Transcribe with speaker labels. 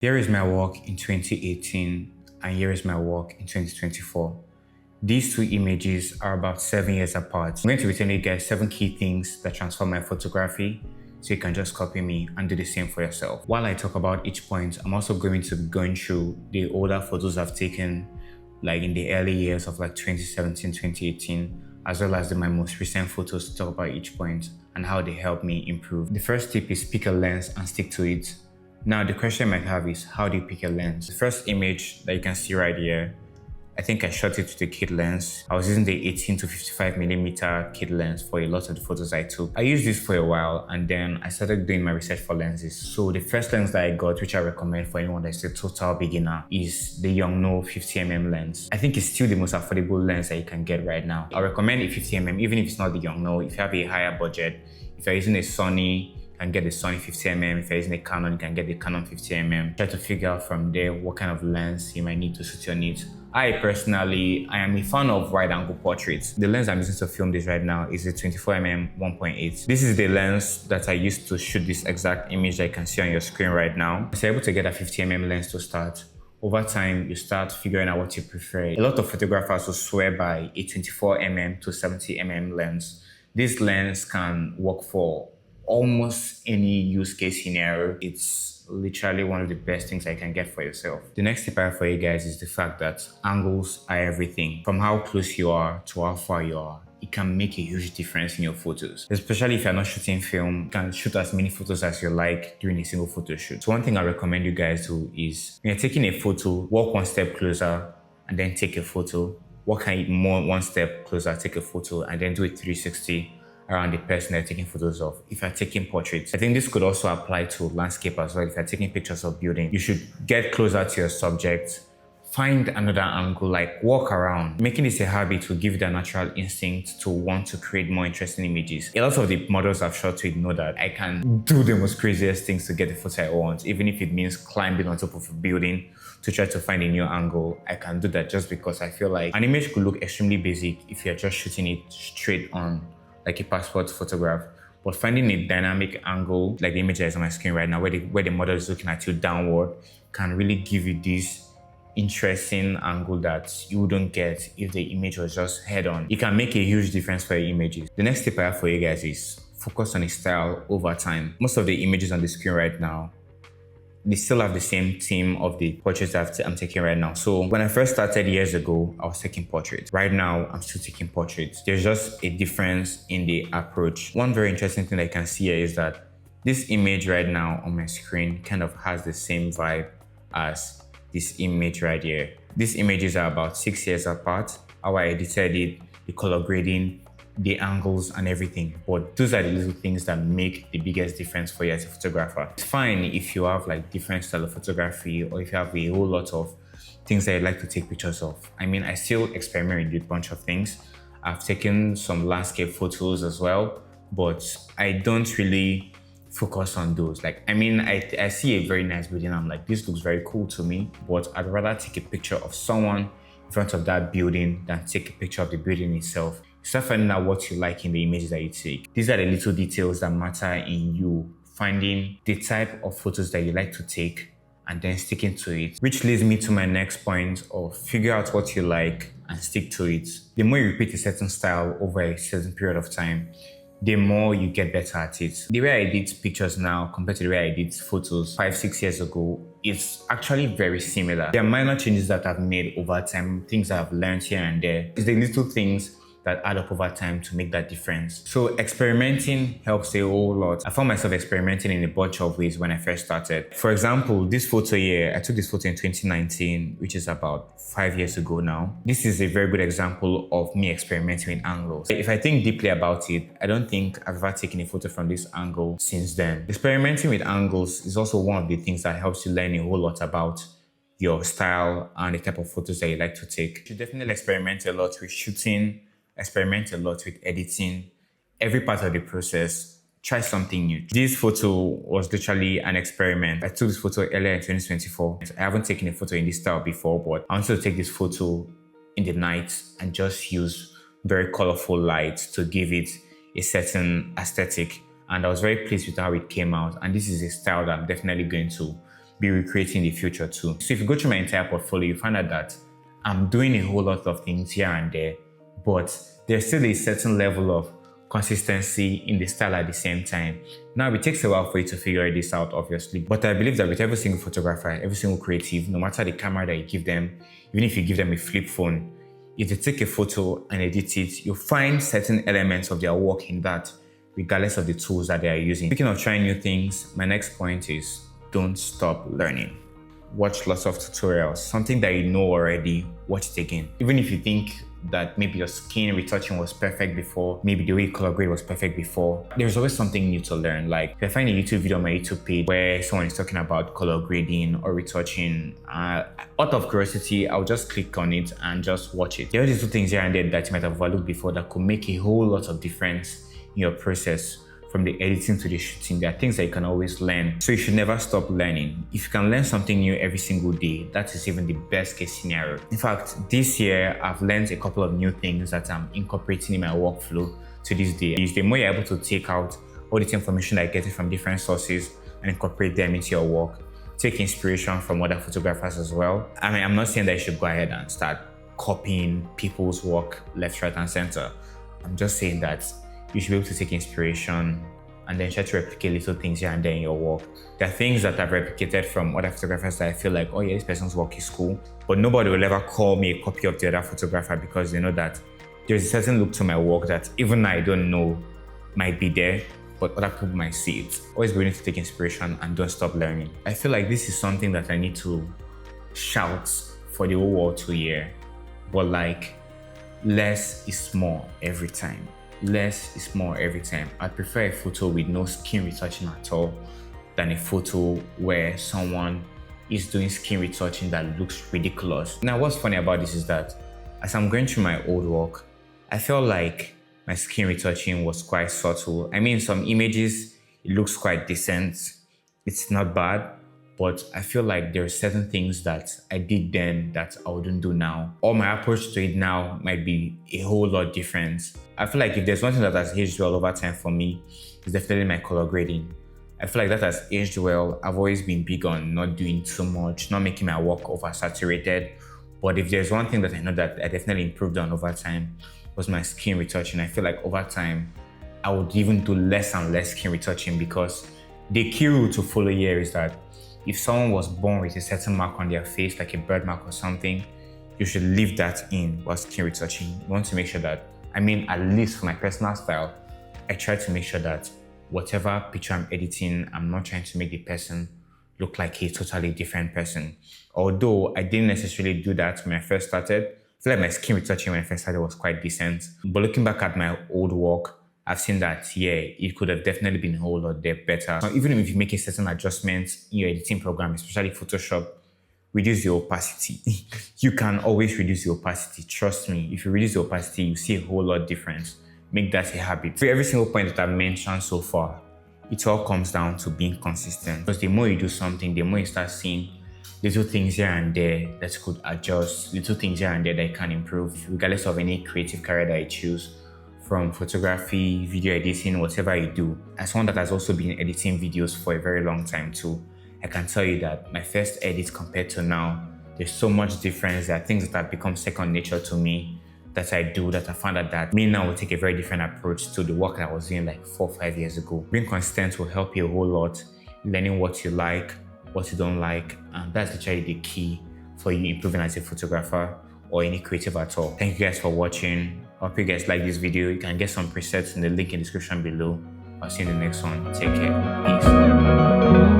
Speaker 1: Here is my work in 2018 and here is my work in 2024. These two images are about 7 years apart. I'm going to be telling you guys 7 key things that transform my photography, so you can just copy me and do the same for yourself. While I talk about each point, I'm also going to be going through the older photos I've taken, like in the early years of like 2017, 2018, as well as my most recent photos to talk about each point and how they help me improve. The first tip is pick a lens and stick to it. Now, the question you might have is, how do you pick a lens? The first image that you can see right here, I think I shot it with a kit lens. I was using the 18 to 55mm kit lens for a lot of the photos I took. I used this for a while and then I started doing my research for lenses. So the first lens that I got, which I recommend for anyone that's a total beginner, is the Yongnuo 50mm lens. I think it's still the most affordable lens that you can get right now. I recommend a 50mm, even if it's not the Yongnuo. If you have a higher budget, if you're using a Sony, you can get the Sony 50mm. If you're using a Canon, you can get the Canon 50mm. Try to figure out from there what kind of lens you might need to suit your needs. I am a fan of wide-angle portraits. The lens I'm using to film this right now is a 24mm 1.8. This is the lens that I used to shoot this exact image that you can see on your screen right now. So you're able to get a 50mm lens to start. Over time, you start figuring out what you prefer. A lot of photographers will swear by a 24mm to 70mm lens. This lens can work for almost any use case scenario. It's literally one of the best things I can get for yourself. The next tip I have for you guys is the fact that angles are everything. From how close you are to how far you are, it can make a huge difference in your photos. Especially if you're not shooting film, you can shoot as many photos as you like during a single photo shoot. So one thing I recommend you guys do is, when you're taking a photo, walk one step closer and then take a photo. Walk one step closer, take a photo, and then do a 360 around the person they're taking photos of. If you're taking portraits, I think this could also apply to landscape as well. If you're taking pictures of building, you should get closer to your subject, find another angle, like walk around. Making this a habit will give you the natural instinct to want to create more interesting images. A lot of the models I've shot with know that I can do the most craziest things to get the photo I want, even if it means climbing on top of a building to try to find a new angle. I can do that just because I feel like an image could look extremely basic if you're just shooting it straight on, like a passport photograph. But finding a dynamic angle, like the image that is on my screen right now, where the model is looking at you downward, can really give you this interesting angle that you wouldn't get if the image was just head on. It can make a huge difference for your images. The next tip I have for you guys is focus on a style over time. Most of the images on the screen right now, they still have the same theme of the portraits that I'm taking right now. So when I first started years ago, I was taking portraits. Right now, I'm still taking portraits. There's just a difference in the approach. One very interesting thing I can see here is that this image right now on my screen kind of has the same vibe as this image right here. These images are about 6 years apart. How I edited it, the color grading, the angles and everything. But those are the little things that make the biggest difference for you as a photographer. It's fine if you have like different style of photography, or if you have a whole lot of things that you like to take pictures of. I mean, I still experiment with a bunch of things. I've taken some landscape photos as well, but I don't really focus on those. Like, I mean, I see a very nice building, I'm like, this looks very cool to me, but I'd rather take a picture of someone in front of that building than take a picture of the building itself. Start finding out what you like in the images that you take. These are the little details that matter in you finding the type of photos that you like to take and then sticking to it. Which leads me to my next point of figure out what you like and stick to it. The more you repeat a certain style over a certain period of time, the more you get better at it. The way I did pictures now compared to the way I did photos 5-6 years ago, it's actually very similar. There are minor changes that I've made over time, things I've learned here and there. It's the little things that add up over time to make that difference. So experimenting helps a whole lot. I found myself experimenting in a bunch of ways when I first started. For example, this photo here, I took this photo in 2019, which is about 5 years ago now. This is a very good example of me experimenting with angles. If I think deeply about it, I don't think I've ever taken a photo from this angle since then. Experimenting with angles is also one of the things that helps you learn a whole lot about your style and the type of photos that you like to take. You should definitely experiment a lot with shooting, experiment a lot with editing, every part of the process. Try something new. This photo was literally an experiment. I took this photo earlier in 2024. I haven't taken a photo in this style before, but I wanted to take this photo in the night and just use very colorful lights to give it a certain aesthetic. And I was very pleased with how it came out. And this is a style that I'm definitely going to be recreating in the future too. So if you go through my entire portfolio, you find out that I'm doing a whole lot of things here and there, but there's still a certain level of consistency in the style at the same time. Now, it takes a while for you to figure this out, obviously, but I believe that with every single photographer, every single creative, no matter the camera that you give them, even if you give them a flip phone, if they take a photo and edit it, you'll find certain elements of their work in that, regardless of the tools that they are using. Speaking of trying new things, my next point is don't stop learning. Watch lots of tutorials. Something that you know already, watch it again. Even if you think that maybe your skin retouching was perfect before, maybe the way you color grade was perfect before, there's always something new to learn. Like if I find a YouTube video on my YouTube page where someone is talking about color grading or retouching, out of curiosity, I'll just click on it and just watch it. There are these two things here and there that you might have overlooked before that could make a whole lot of difference in your process. From the editing to the shooting, there are things that you can always learn. So you should never stop learning. If you can learn something new every single day, that is even the best case scenario. In fact, this year, I've learned a couple of new things that I'm incorporating in my workflow to this day. The more you're able to take out all this information that I get from different sources and incorporate them into your work, take inspiration from other photographers as well. I mean, I'm not saying that you should go ahead and start copying people's work left, right, and center. I'm just saying that you should be able to take inspiration and then try to replicate little things here and there in your work. There are things that I've replicated from other photographers that I feel like, oh yeah, this person's work is cool, but nobody will ever call me a copy of the other photographer because they know that there's a certain look to my work that even I don't know might be there, but other people might see it. Always be willing to take inspiration and don't stop learning. I feel like this is something that I need to shout for the whole world to hear, but like, less is more every time. Less is more every time. I prefer a photo with no skin retouching at all than a photo where someone is doing skin retouching that looks ridiculous. Now, what's funny about this is that as I'm going through my old work, I felt like my skin retouching was quite subtle. I mean, some images, it looks quite decent. It's not bad, but I feel like there are certain things that I did then that I wouldn't do now. Or my approach to it now might be a whole lot different. I feel like if there's one thing that has aged well over time for me, it's definitely my color grading. I feel like that has aged well. I've always been big on not doing too much, not making my work oversaturated. But if there's one thing that I know that I definitely improved on over time was my skin retouching. I feel like over time, I would even do less and less skin retouching because the key rule to follow here is that if someone was born with a certain mark on their face, like a birthmark or something, you should leave that in while skin retouching. You want to make sure that, I mean, at least for my personal style, I try to make sure that whatever picture I'm editing, I'm not trying to make the person look like a totally different person. Although I didn't necessarily do that when I first started. I feel like my skin retouching when I first started was quite decent. But looking back at my old work, I've seen that, yeah, it could have definitely been a whole lot better. So even if you make a certain adjustment in your editing program, especially Photoshop, reduce the opacity. You can always reduce the opacity. Trust me, if you reduce the opacity, you see a whole lot difference. Make that a habit. For every single point that I've mentioned so far, it all comes down to being consistent. Because the more you do something, the more you start seeing little things here and there that could adjust, little things here and there that you can improve, regardless of any creative career that you choose. From photography, video editing, whatever you do. As someone that has also been editing videos for a very long time too, I can tell you that my first edit compared to now, there's so much difference. There are things that have become second nature to me that I do, that I found out that me now will take a very different approach to the work that I was doing like 4 or 5 years ago. Being consistent will help you a whole lot, learning what you like, what you don't like, and that's literally the key for you improving as a photographer or any creative at all. Thank you guys for watching. I hope you guys like this video. You can get some presets in the link in the description below. I'll see you in the next one. Take care. Peace.